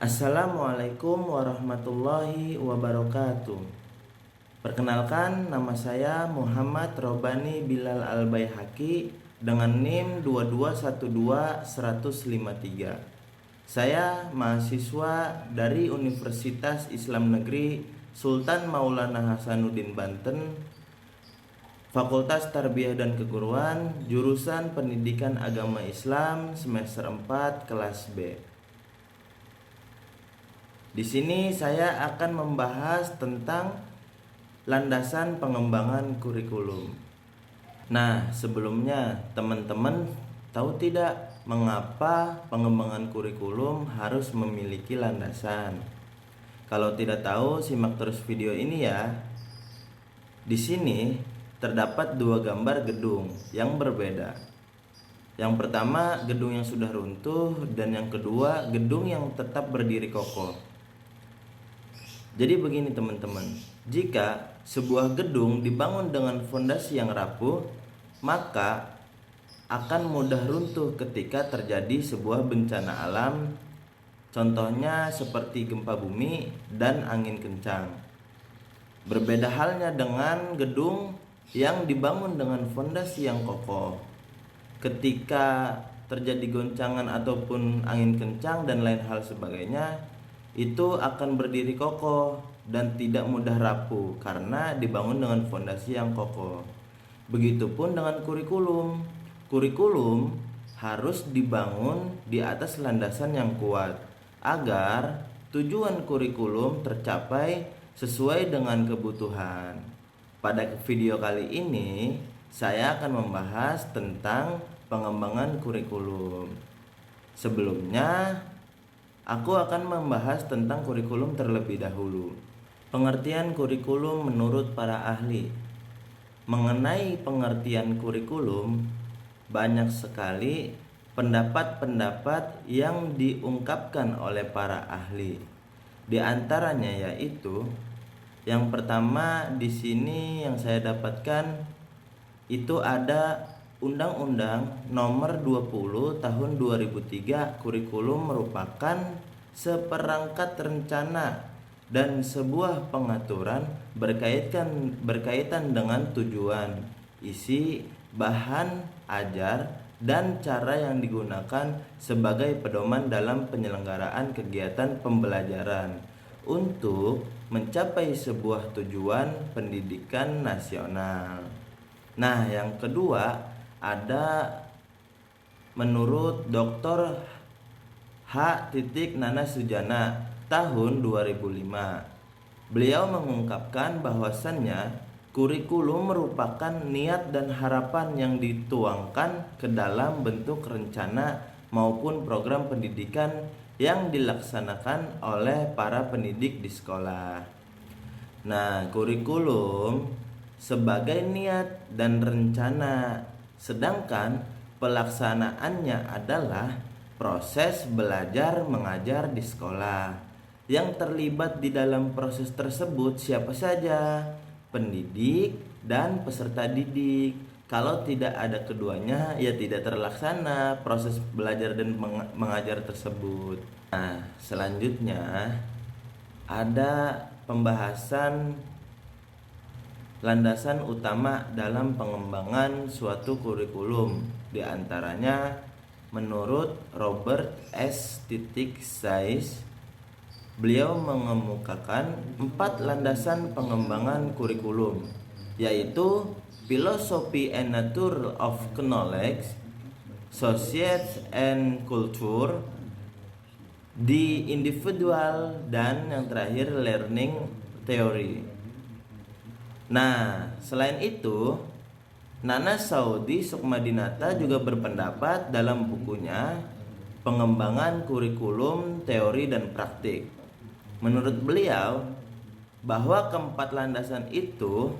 Assalamualaikum warahmatullahi wabarakatuh. Perkenalkan, nama saya Muhammad Robani Bilal Al-Baihaqi dengan NIM 2212153. Saya mahasiswa dari Universitas Islam Negeri Sultan Maulana Hasanuddin Banten, Fakultas Tarbiyah dan Keguruan, jurusan Pendidikan Agama Islam semester 4 kelas B. Di sini saya akan membahas tentang landasan pengembangan kurikulum. Nah, sebelumnya teman-teman tahu tidak mengapa pengembangan kurikulum harus memiliki landasan? Kalau tidak tahu, simak terus video ini ya. Di sini terdapat dua gambar gedung yang berbeda. Yang pertama, gedung yang sudah runtuh, dan yang kedua, gedung yang tetap berdiri kokoh. Jadi begini teman-teman, jika sebuah gedung dibangun dengan fondasi yang rapuh, maka akan mudah runtuh ketika terjadi sebuah bencana alam, contohnya seperti gempa bumi dan angin kencang. Berbeda halnya dengan gedung yang dibangun dengan fondasi yang kokoh. Ketika terjadi goncangan ataupun angin kencang dan lain hal sebagainya, itu akan berdiri kokoh dan tidak mudah rapuh karena dibangun dengan fondasi yang kokoh. Begitupun dengan kurikulum. Kurikulum harus dibangun di atas landasan yang kuat agar tujuan kurikulum tercapai sesuai dengan kebutuhan. Pada video kali ini saya akan membahas tentang pengembangan kurikulum. Sebelumnya, aku akan membahas tentang kurikulum terlebih dahulu. Pengertian kurikulum menurut para ahli. Mengenai pengertian kurikulum, banyak sekali pendapat-pendapat yang diungkapkan oleh para ahli. Di antaranya yaitu, yang pertama di sini yang saya dapatkan itu ada Undang-Undang Nomor 20 Tahun 2003. Kurikulum merupakan seperangkat rencana dan sebuah pengaturan berkaitan dengan tujuan, isi, bahan ajar, dan cara yang digunakan sebagai pedoman dalam penyelenggaraan kegiatan pembelajaran untuk mencapai sebuah tujuan pendidikan nasional. Nah, yang kedua ada menurut Dr. H. Nana Sujana tahun 2005. Beliau mengungkapkan bahwasannya kurikulum merupakan niat dan harapan yang dituangkan ke dalam bentuk rencana maupun program pendidikan yang dilaksanakan oleh para pendidik di sekolah. Nah, kurikulum sebagai niat dan rencana, sedangkan pelaksanaannya adalah proses belajar mengajar di sekolah. Yang terlibat di dalam proses tersebut siapa saja? Pendidik dan peserta didik. Kalau tidak ada keduanya, ya tidak terlaksana proses belajar dan mengajar tersebut. Nah, selanjutnya ada pembahasan landasan utama dalam pengembangan suatu kurikulum. Di antaranya menurut Robert S. Sayce, beliau mengemukakan 4 landasan pengembangan kurikulum, yaitu philosophy and nature of knowledge, society and culture, the individual, dan yang terakhir learning theory. Nah, selain itu, Nana Saudi Sukmadinata juga berpendapat dalam bukunya Pengembangan Kurikulum Teori dan Praktik. Menurut beliau bahwa keempat landasan itu,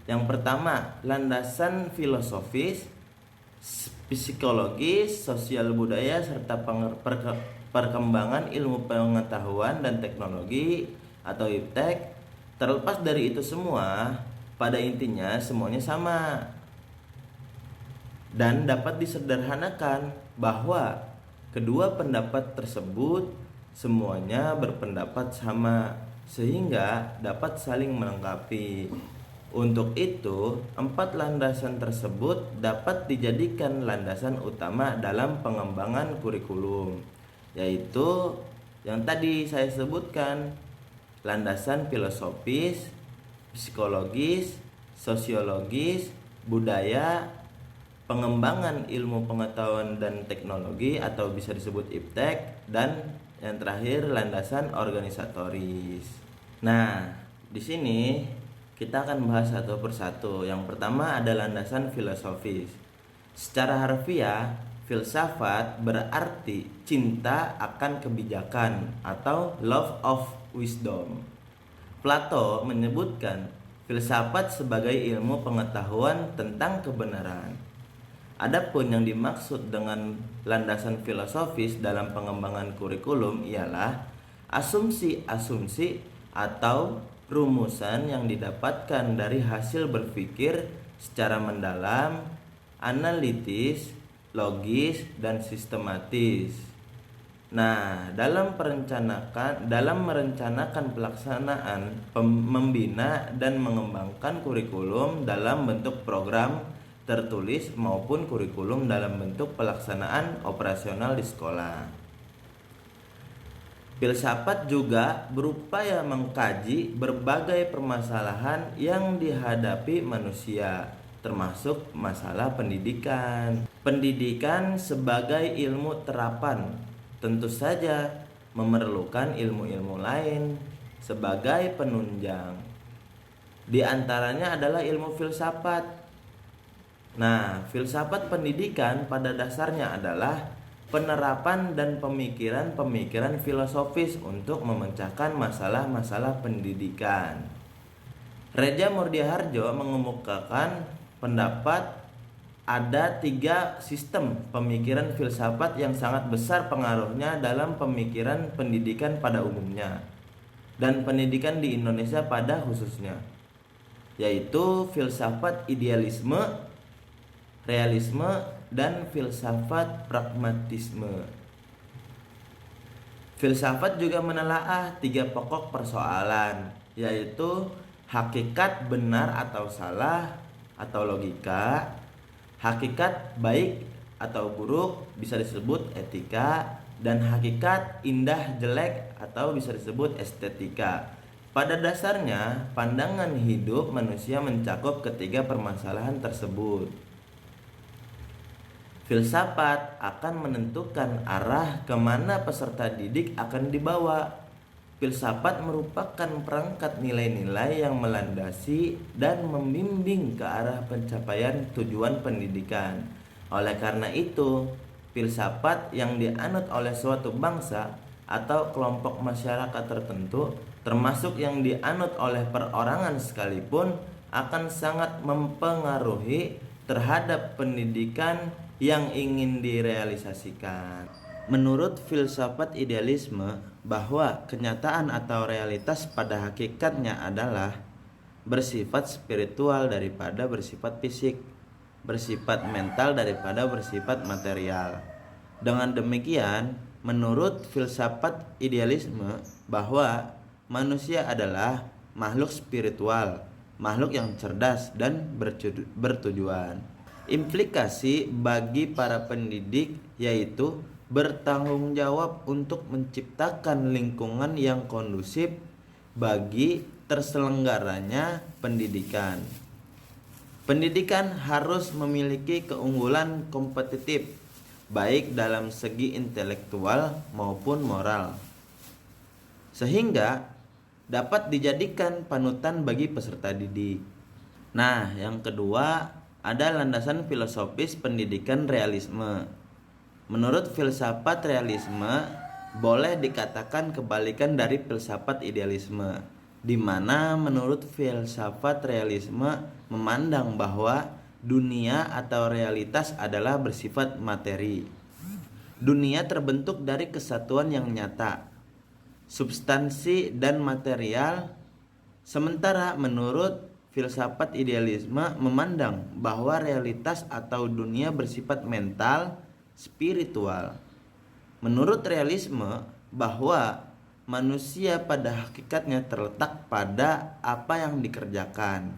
yang pertama landasan filosofis, psikologis, sosial budaya, serta perkembangan ilmu pengetahuan dan teknologi atau iptek. Terlepas dari itu semua, pada intinya semuanya sama dan dapat disederhanakan bahwa kedua pendapat tersebut semuanya berpendapat sama sehingga dapat saling melengkapi. Untuk itu, 4 landasan tersebut dapat dijadikan landasan utama dalam pengembangan kurikulum, yaitu yang tadi saya sebutkan, landasan filosofis, psikologis, sosiologis, budaya, pengembangan ilmu pengetahuan dan teknologi atau bisa disebut IPTEK, dan yang terakhir landasan organisatoris. Nah, di sini kita akan bahas satu persatu. Yang pertama ada landasan filosofis. Secara harfiah, filsafat berarti cinta akan kebijakan atau love of wisdom. Plato menyebutkan filsafat sebagai ilmu pengetahuan tentang kebenaran. Adapun yang dimaksud dengan landasan filosofis dalam pengembangan kurikulum ialah asumsi-asumsi atau rumusan yang didapatkan dari hasil berpikir secara mendalam, analitis, logis, dan sistematis. Nah, dalam merencanakan pelaksanaan, membina dan mengembangkan kurikulum dalam bentuk program tertulis maupun kurikulum dalam bentuk pelaksanaan operasional di sekolah. Filsafat juga berupaya mengkaji berbagai permasalahan yang dihadapi manusia, termasuk masalah pendidikan. Pendidikan sebagai ilmu terapan tentu saja memerlukan ilmu-ilmu lain sebagai penunjang. Di antaranya adalah ilmu filsafat. Nah, filsafat pendidikan pada dasarnya adalah penerapan dan pemikiran-pemikiran filosofis untuk memecahkan masalah-masalah pendidikan. Reja Murdiharjo mengemukakan pendapat ada 3 sistem pemikiran filsafat yang sangat besar pengaruhnya dalam pemikiran pendidikan pada umumnya dan pendidikan di Indonesia pada khususnya, yaitu filsafat idealisme, realisme, dan filsafat pragmatisme. Filsafat juga menelaah 3 pokok persoalan, yaitu hakikat benar atau salah atau logika, hakikat baik atau buruk bisa disebut etika, dan hakikat indah jelek atau bisa disebut estetika. Pada dasarnya, pandangan hidup manusia mencakup ketiga permasalahan tersebut. Filsafat akan menentukan arah kemana peserta didik akan dibawa. Filsafat merupakan perangkat nilai-nilai yang melandasi dan membimbing ke arah pencapaian tujuan pendidikan. Oleh karena itu, filsafat yang dianut oleh suatu bangsa atau kelompok masyarakat tertentu, termasuk yang dianut oleh perorangan sekalipun, akan sangat mempengaruhi terhadap pendidikan yang ingin direalisasikan. Menurut filsafat idealisme, bahwa kenyataan atau realitas pada hakikatnya adalah bersifat spiritual daripada bersifat fisik, bersifat mental daripada bersifat material. Dengan demikian, menurut filsafat idealisme, bahwa manusia adalah makhluk spiritual, makhluk yang cerdas dan bertujuan. Implikasi bagi para pendidik yaitu bertanggung jawab untuk menciptakan lingkungan yang kondusif bagi terselenggaranya pendidikan. Pendidikan harus memiliki keunggulan kompetitif baik dalam segi intelektual maupun moral, sehingga dapat dijadikan panutan bagi peserta didik. Nah, yang kedua ada landasan filosofis pendidikan realisme. Menurut filsafat realisme, boleh dikatakan kebalikan dari filsafat idealisme, di mana menurut filsafat realisme memandang bahwa dunia atau realitas adalah bersifat materi. Dunia terbentuk dari kesatuan yang nyata, substansi dan material, sementara menurut filsafat idealisme memandang bahwa realitas atau dunia bersifat mental, spiritual. Menurut realisme, bahwa manusia pada hakikatnya terletak pada apa yang dikerjakan.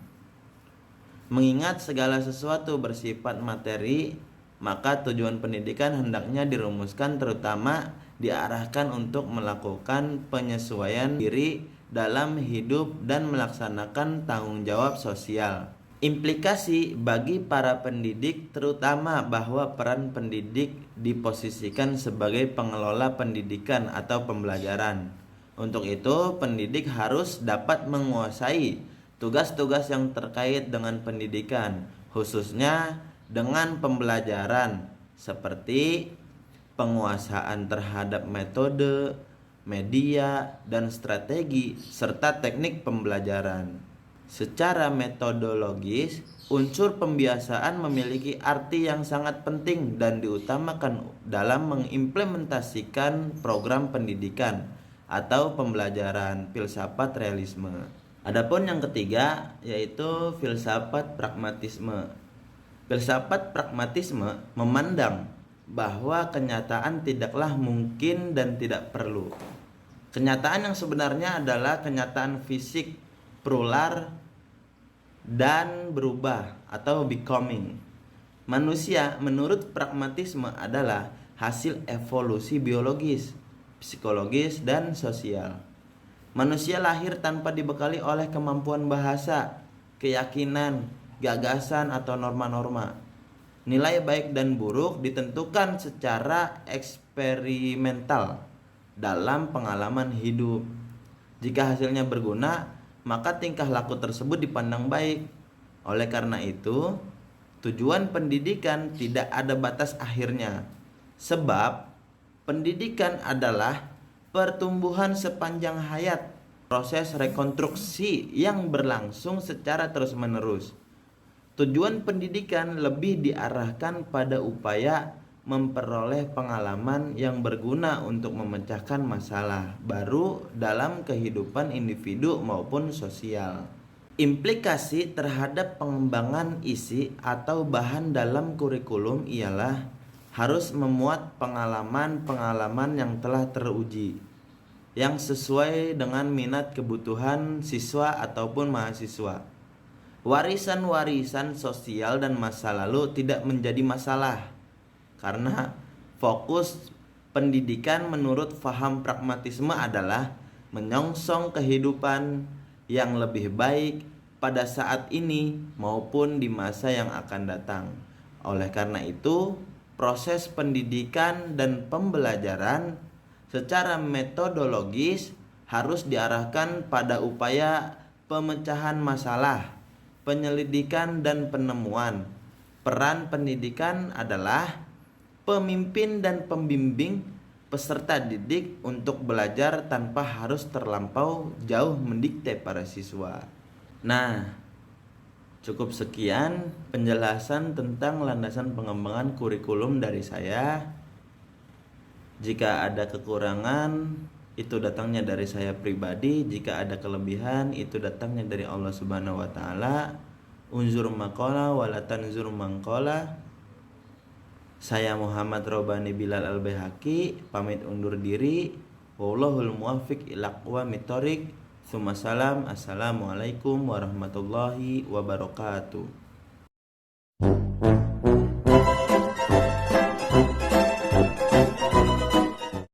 Mengingat segala sesuatu bersifat materi, maka tujuan pendidikan hendaknya dirumuskan terutama diarahkan untuk melakukan penyesuaian diri dalam hidup dan melaksanakan tanggung jawab sosial. Implikasi bagi para pendidik terutama bahwa peran pendidik diposisikan sebagai pengelola pendidikan atau pembelajaran. Untuk itu, pendidik harus dapat menguasai tugas-tugas yang terkait dengan pendidikan, khususnya dengan pembelajaran, seperti penguasaan terhadap metode, media, dan strategi, serta teknik pembelajaran. Secara metodologis, unsur pembiasaan memiliki arti yang sangat penting dan diutamakan dalam mengimplementasikan program pendidikan atau pembelajaran filsafat realisme. Adapun yang ketiga yaitu filsafat pragmatisme. Filsafat pragmatisme memandang bahwa kenyataan tidaklah mungkin dan tidak perlu. Kenyataan yang sebenarnya adalah kenyataan fisik, plural, dan berubah atau becoming. Manusia menurut pragmatisme adalah hasil evolusi biologis, psikologis, dan sosial. Manusia lahir tanpa dibekali oleh kemampuan bahasa, keyakinan, gagasan, atau norma-norma. Nilai baik dan buruk ditentukan secara eksperimental dalam pengalaman hidup. Jika hasilnya berguna, maka tingkah laku tersebut dipandang baik. Oleh karena itu, tujuan pendidikan tidak ada batas akhirnya. Sebab pendidikan adalah pertumbuhan sepanjang hayat, proses rekonstruksi yang berlangsung secara terus-menerus. Tujuan pendidikan lebih diarahkan pada upaya memperoleh pengalaman yang berguna untuk memecahkan masalah baru dalam kehidupan individu maupun sosial. Implikasi terhadap pengembangan isi atau bahan dalam kurikulum ialah harus memuat pengalaman-pengalaman yang telah teruji, yang sesuai dengan minat kebutuhan siswa ataupun mahasiswa. Warisan-warisan sosial dan masa lalu tidak menjadi masalah, karena fokus pendidikan menurut faham pragmatisme adalah menyongsong kehidupan yang lebih baik pada saat ini maupun di masa yang akan datang. Oleh karena itu, proses pendidikan dan pembelajaran secara metodologis harus diarahkan pada upaya pemecahan masalah, penyelidikan, dan penemuan. Peran pendidikan adalah pemimpin dan pembimbing peserta didik untuk belajar tanpa harus terlampau jauh mendikte para siswa. Nah, cukup sekian penjelasan tentang landasan pengembangan kurikulum dari saya. Jika ada kekurangan, itu datangnya dari saya pribadi. Jika ada kelebihan, itu datangnya dari Allah Subhanahu wa taala. Unzur maqala wala tanzur mangqala. Saya Muhammad Robani Bilal Al-Baihaqi pamit undur diri. Wallahul muwaffiq ila aqwamit thoriq. Assalamualaikum warahmatullahi wabarakatuh.